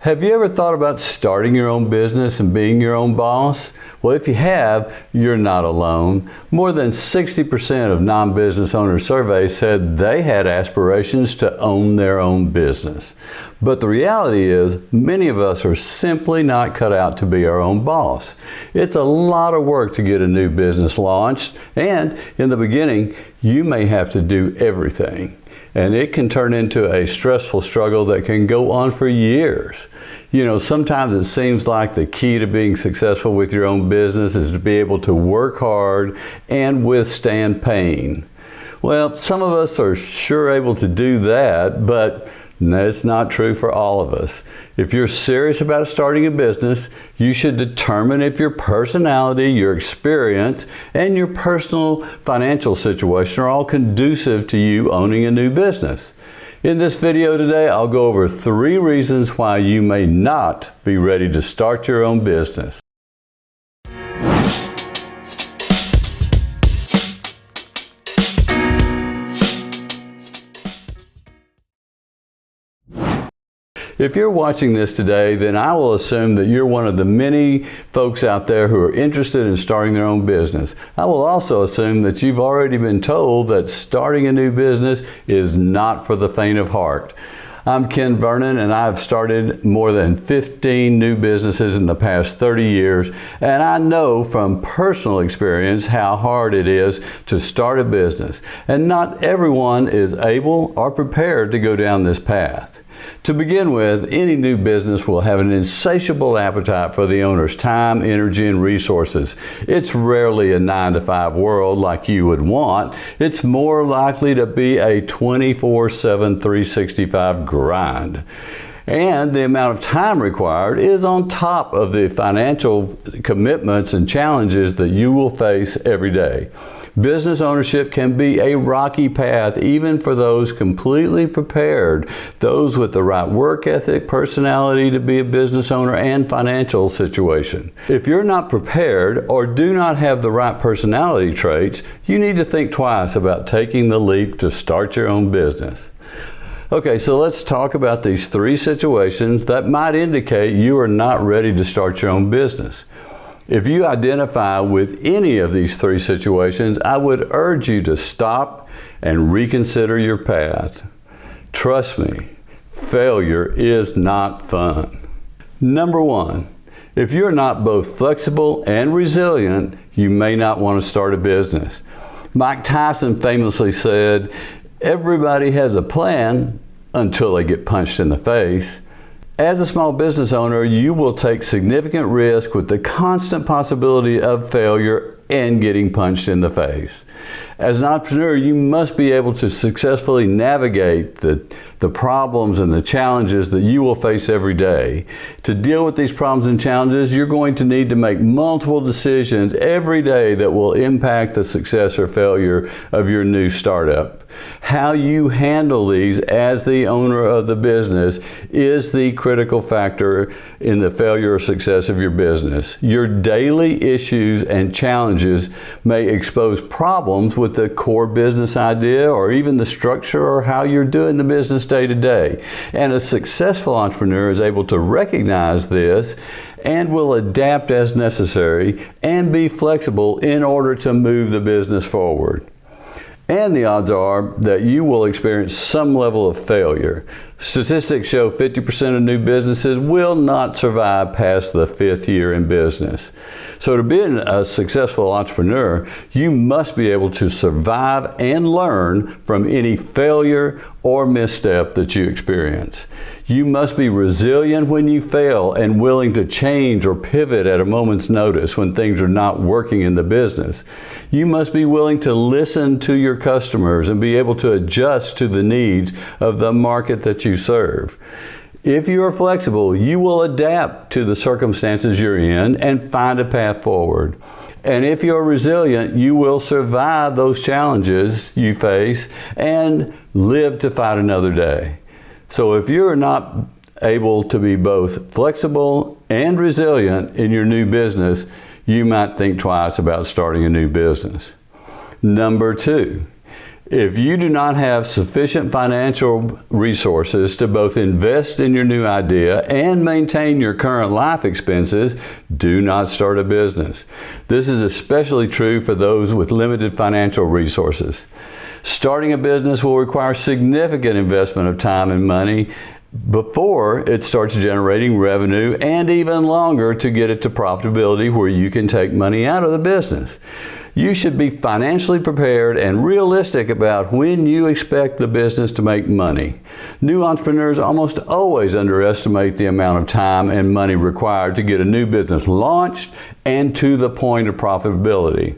Have you ever thought about starting your own business and being your own boss? Well, if you have, you're not alone. More than 60% of non-business owners surveyed said they had aspirations to own their own business. But the reality is, many of us are simply not cut out to be our own boss. It's a lot of work to get a new business launched, and in the beginning, you may have to do everything. And it can turn into a stressful struggle that can go on for years. You know, sometimes it seems like the key to being successful with your own business is to be able to work hard and withstand pain. Well, some of us are sure able to do that, but that's not true for all of us. If you're serious about starting a business, you should determine if your personality, your experience, and your personal financial situation are all conducive to you owning a new business. In this video today, I'll go over 3 reasons why you may not be ready to start your own business. If you're watching this today, then I will assume that you're one of the many folks out there who are interested in starting their own business. I will also assume that you've already been told that starting a new business is not for the faint of heart. I'm Ken Vernon, and I've started more than 15 new businesses in the past 30 years, and I know from personal experience how hard it is to start a business, and not everyone is able or prepared to go down this path. To begin with, any new business will have an insatiable appetite for the owner's time, energy, and resources. It's rarely a 9-to-5 world like you would want. It's more likely to be a 24/7, 365 grind. And the amount of time required is on top of the financial commitments and challenges that you will face every day. Business ownership can be a rocky path even for those completely prepared, those with the right work ethic, personality to be a business owner, and financial situation. If you're not prepared or do not have the right personality traits, you need to think twice about taking the leap to start your own business. Okay, so let's talk about these 3 situations that might indicate you are not ready to start your own business. If you identify with any of these 3 situations, I would urge you to stop and reconsider your path. Trust me, failure is not fun. Number 1, if you're not both flexible and resilient, you may not want to start a business. Mike Tyson famously said, "Everybody has a plan until they get punched in the face." As a small business owner, you will take significant risk with the constant possibility of failure and getting punched in the face. As an entrepreneur, you must be able to successfully navigate the problems and the challenges that you will face every day. To deal with these problems and challenges, you're going to need to make multiple decisions every day that will impact the success or failure of your new startup. How you handle these as the owner of the business is the critical factor in the failure or success of your business. Your daily issues and challenges may expose problems with the core business idea or even the structure or how you're doing the business day to day. And a successful entrepreneur is able to recognize this and will adapt as necessary and be flexible in order to move the business forward. And the odds are that you will experience some level of failure. Statistics show 50% of new businesses will not survive past the 5th year in business. So to be a successful entrepreneur, you must be able to survive and learn from any failure or misstep that you experience. You must be resilient when you fail and willing to change or pivot at a moment's notice when things are not working in the business. You must be willing to listen to your customers and be able to adjust to the needs of the market that you serve. If you are flexible, you will adapt to the circumstances you're in and find a path forward. And if you're resilient, you will survive those challenges you face and live to fight another day. So if you're not able to be both flexible and resilient in your new business, you might think twice about starting a new business. Number 2, If you do not have sufficient financial resources to both invest in your new idea and maintain your current life expenses, do not start a business. This is especially true for those with limited financial resources. Starting a business will require significant investment of time and money before it starts generating revenue, and even longer to get it to profitability where you can take money out of the business. You should be financially prepared and realistic about when you expect the business to make money. New entrepreneurs almost always underestimate the amount of time and money required to get a new business launched and to the point of profitability.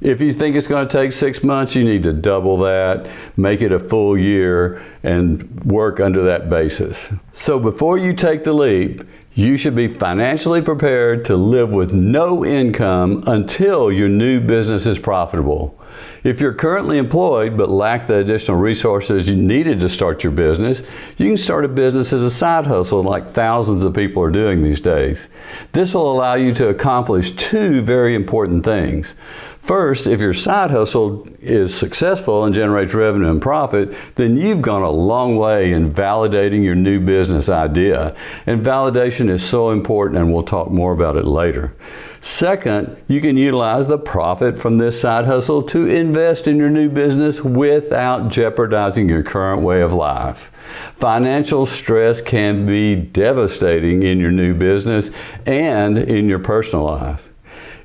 If you think it's going to take 6 months, you need to double that, make it a full year, and work under that basis. So before you take the leap, you should be financially prepared to live with no income until your new business is profitable. If you're currently employed but lack the additional resources you needed to start your business, you can start a business as a side hustle like thousands of people are doing these days. This will allow you to accomplish two very important things. First, if your side hustle is successful and generates revenue and profit, then you've gone a long way in validating your new business idea. And validation is so important, and we'll talk more about it later. Second, you can utilize the profit from this side hustle to invest in your new business without jeopardizing your current way of life. Financial stress can be devastating in your new business and in your personal life.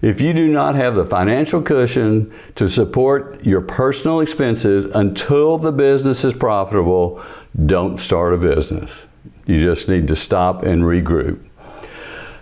If you do not have the financial cushion to support your personal expenses until the business is profitable, don't start a business. You just need to stop and regroup.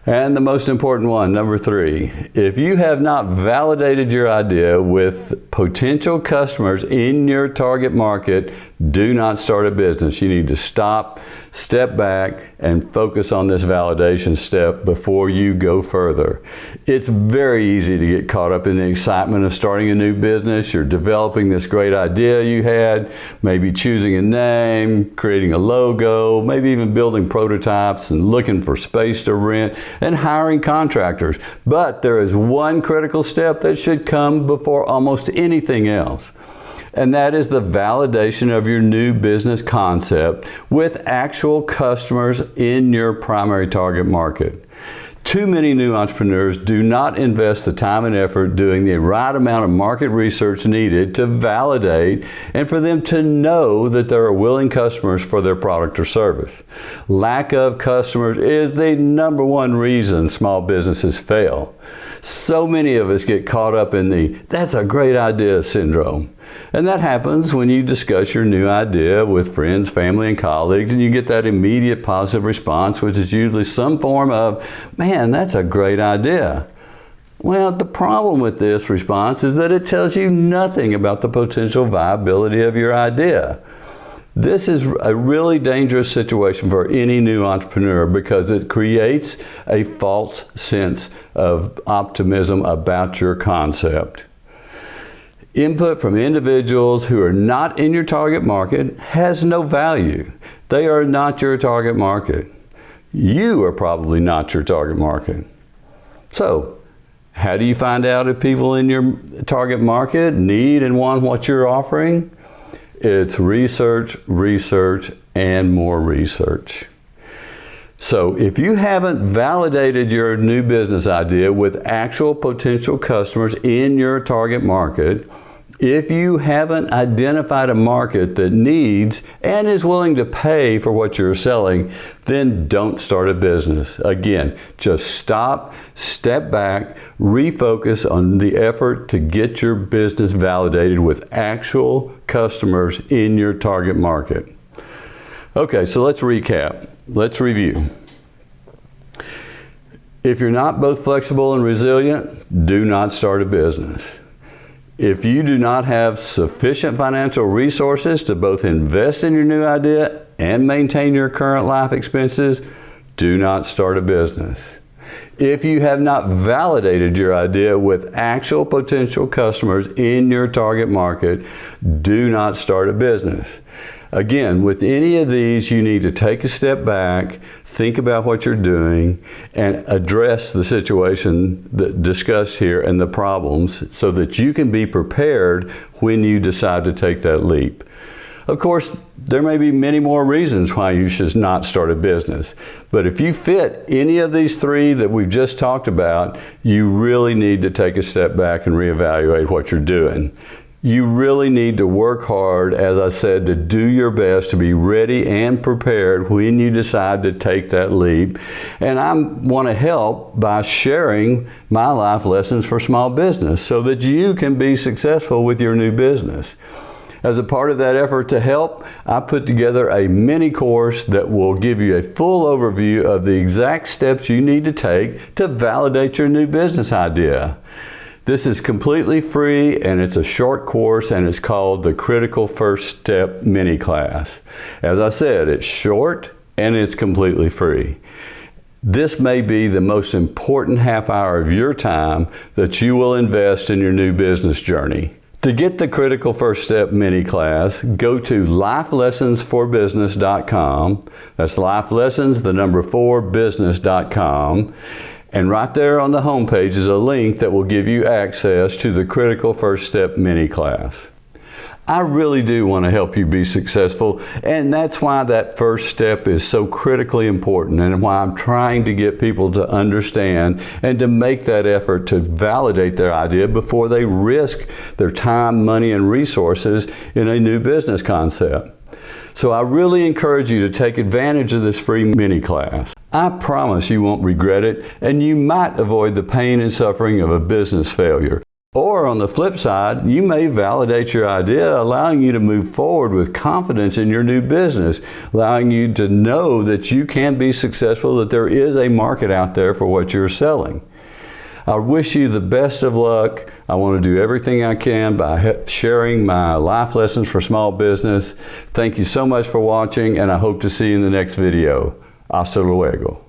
And the most important one, number 3, if you have not validated your idea with potential customers in your target market, do not start a business. You need to stop, step back, and focus on this validation step before you go further. It's very easy to get caught up in the excitement of starting a new business. You're developing this great idea you had, maybe choosing a name, creating a logo, maybe even building prototypes and looking for space to rent and hiring contractors. But there is one critical step that should come before almost anything else. And that is the validation of your new business concept with actual customers in your primary target market. Too many new entrepreneurs do not invest the time and effort doing the right amount of market research needed to validate and for them to know that there are willing customers for their product or service. Lack of customers is the number one reason small businesses fail. So many of us get caught up in the "that's a great idea" syndrome. And that happens when you discuss your new idea with friends, family, and colleagues, and you get that immediate positive response, which is usually some form of, "Man, that's a great idea." Well, the problem with this response is that it tells you nothing about the potential viability of your idea. This is a really dangerous situation for any new entrepreneur because it creates a false sense of optimism about your concept. Input from individuals who are not in your target market has no value. They are not your target market. You are probably not your target market. So, how do you find out if people in your target market need and want what you're offering? It's research, research, and more research. So if you haven't validated your new business idea with actual potential customers in your target market, if you haven't identified a market that needs and is willing to pay for what you're selling, then don't start a business. Again, just stop, step back, refocus on the effort to get your business validated with actual customers in your target market. Okay, so let's recap. Let's review. If you're not both flexible and resilient, do not start a business. If you do not have sufficient financial resources to both invest in your new idea and maintain your current life expenses, do not start a business. If you have not validated your idea with actual potential customers in your target market, do not start a business. Again, with any of these, you need to take a step back, think about what you're doing, and address the situation that discussed here and the problems so that you can be prepared when you decide to take that leap. Of course, there may be many more reasons why you should not start a business. But if you fit any of these three that we've just talked about, you really need to take a step back and reevaluate what you're doing. You really need to work hard, as I said, to do your best to be ready and prepared when you decide to take that leap. And I want to help by sharing my life lessons for small business so that you can be successful with your new business. As a part of that effort to help, I put together a mini course that will give you a full overview of the exact steps you need to take to validate your new business idea. This is completely free, and it's a short course, and it's called the Critical First Step Mini Class. As I said, it's short and it's completely free. This may be the most important half hour of your time that you will invest in your new business journey. To get the Critical First Step Mini Class, go to lifelessonsforbusiness.com. That's lifelessons, the number 4, business.com. And right there on the homepage is a link that will give you access to the Critical First Step Mini Class. I really do want to help you be successful, and that's why that first step is so critically important, and why I'm trying to get people to understand and to make that effort to validate their idea before they risk their time, money, and resources in a new business concept. So I really encourage you to take advantage of this free mini class. I promise you won't regret it, and you might avoid the pain and suffering of a business failure. Or on the flip side, you may validate your idea, allowing you to move forward with confidence in your new business, allowing you to know that you can be successful, that there is a market out there for what you're selling. I wish you the best of luck. I want to do everything I can by sharing my life lessons for small business. Thank you so much for watching, and I hope to see you in the next video. Hasta luego.